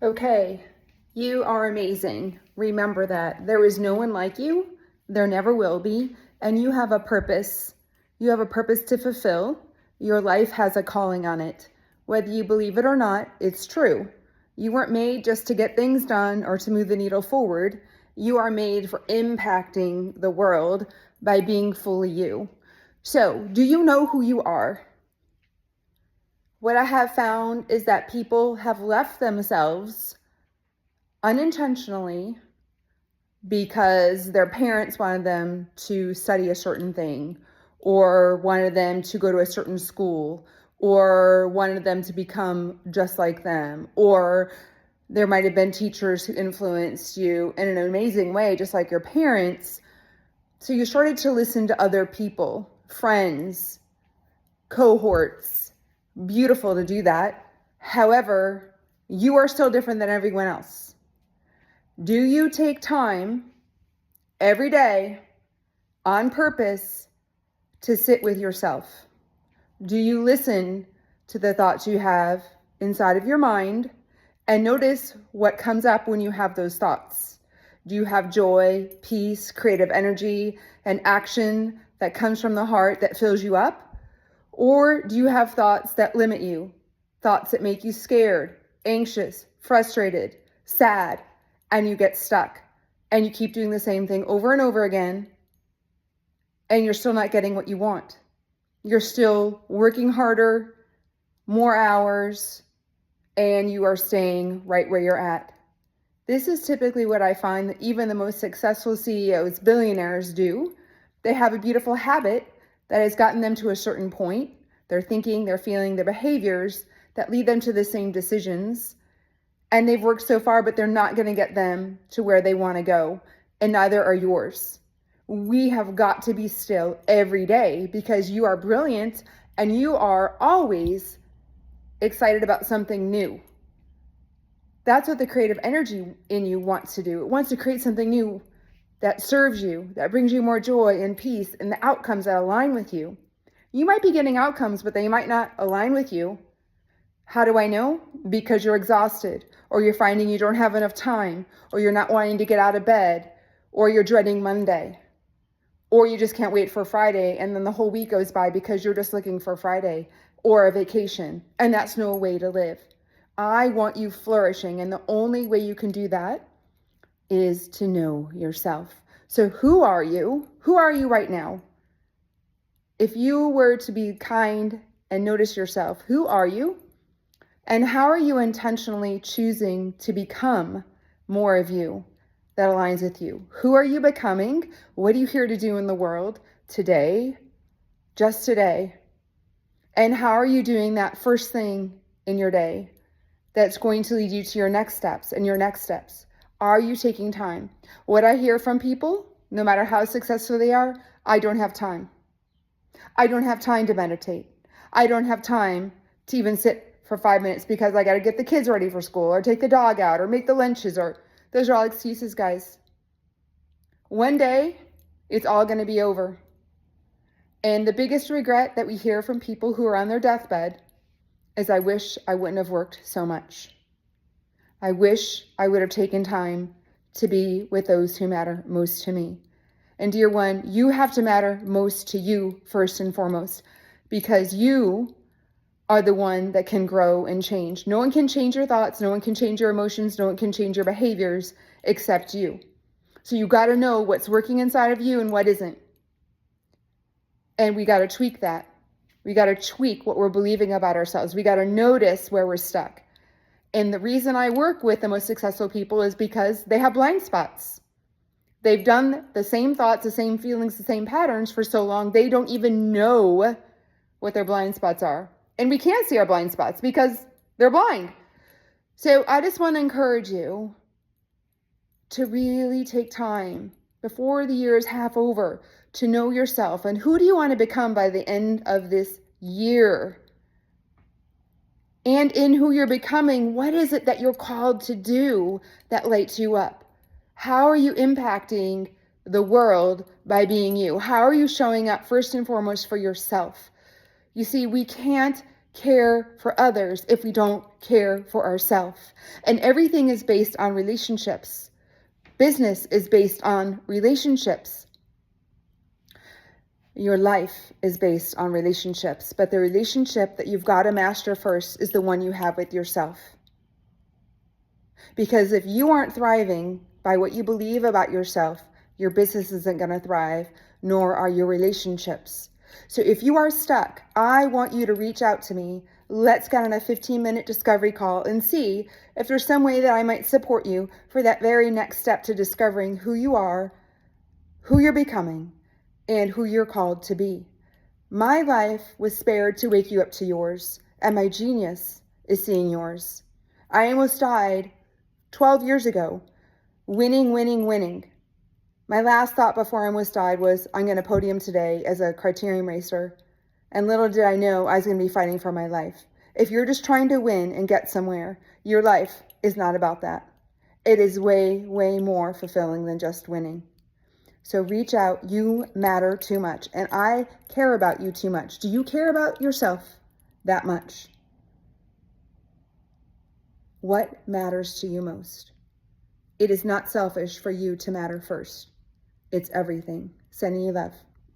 Okay, you are amazing. Remember that. There is no one like you. There never will be. And you have a purpose. You have a purpose to fulfill. Your life has a calling on it. Whether you believe it or not, it's true. You weren't made just to get things done or to move the needle forward. You are made for impacting the world by being fully you. So, do you know who you are? What I have found is that people have left themselves unintentionally because their parents wanted them to study a certain thing, or wanted them to go to a certain school, or wanted them to become just like them, or there might have been teachers who influenced you in an amazing way, just like your parents. So you started to listen to other people, friends, cohorts. Beautiful to do that. However, you are still different than everyone else. Do you take time every day on purpose to sit with yourself? Do you listen to the thoughts you have inside of your mind and notice what comes up when you have those thoughts? Do you have joy, peace, creative energy, and action that comes from the heart that fills you up? Or do you have thoughts that limit you? Thoughts that make you scared, anxious, frustrated, sad, and you get stuck and you keep doing the same thing over and over again and you're still not getting what you want. You're still working harder, more hours, and you are staying right where you're at. This is typically what I find that even the most successful CEOs, billionaires do. They have a beautiful habit that has gotten them to a certain point. Their thinking, their feeling, their behaviors that lead them to the same decisions. And they've worked so far, but they're not going to get them to where they want to go. And neither are yours. We have got to be still every day because you are brilliant and you are always excited about something new. That's what the creative energy in you wants to do. It wants to create something new that serves you, that brings you more joy and peace and the outcomes that align with you. You might be getting outcomes, but they might not align with you. How do I know? Because you're exhausted, or you're finding you don't have enough time, or you're not wanting to get out of bed, or you're dreading Monday, or you just can't wait for Friday, and then the whole week goes by because you're just looking for Friday or a vacation, and that's no way to live. I want you flourishing, and the only way you can do that is to know yourself. So who are you? Who are you right now? If you were to be kind and notice yourself, who are you? And how are you intentionally choosing to become more of you that aligns with you? Who are you becoming? What are you here to do in the world today? Just today. And how are you doing that first thing in your day that's going to lead you to your next steps and your next steps? Are you taking time? What I hear from people, no matter how successful they are, I don't have time. I don't have time to meditate. I don't have time to even sit for 5 minutes because I got to get the kids ready for school or take the dog out or make the lunches, or those are all excuses, guys. One day, it's all going to be over. And the biggest regret that we hear from people who are on their deathbed is, I wish I wouldn't have worked so much. I wish I would have taken time to be with those who matter most to me. And dear one, you have to matter most to you first and foremost, because you are the one that can grow and change. No one can change your thoughts. No one can change your emotions. No one can change your behaviors except you. So you got to know what's working inside of you and what isn't. And we got to tweak that. We got to tweak what we're believing about ourselves. We got to notice where we're stuck. And the reason I work with the most successful people is because they have blind spots. They've done the same thoughts, the same feelings, the same patterns for so long, they don't even know what their blind spots are. And we can't see our blind spots because they're blind. So I just want to encourage you to really take time before the year is half over to know yourself. And who do you want to become by the end of this year? And in who you're becoming, what is it that you're called to do that lights you up? How are you impacting the world by being you? How are you showing up first and foremost for yourself? You see, we can't care for others if we don't care for ourselves. And everything is based on relationships. Business is based on relationships. Your life is based on relationships, but the relationship that you've got to master first is the one you have with yourself. Because if you aren't thriving by what you believe about yourself, your business isn't going to thrive, nor are your relationships. So if you are stuck, I want you to reach out to me. Let's get on a 15-minute discovery call and see if there's some way that I might support you for that very next step to discovering who you are, who you're becoming, and who you're called to be. My life was spared to wake you up to yours, and my genius is seeing yours. I almost died 12 years ago, winning, winning, winning. My last thought before I almost died was, I'm going to podium today as a criterium racer. And little did I know I was going to be fighting for my life. If you're just trying to win and get somewhere, your life is not about that. It is way, way more fulfilling than just winning. So reach out. You matter too much. And I care about you too much. Do you care about yourself that much? What matters to you most? It is not selfish for you to matter first. It's everything. Sending you love.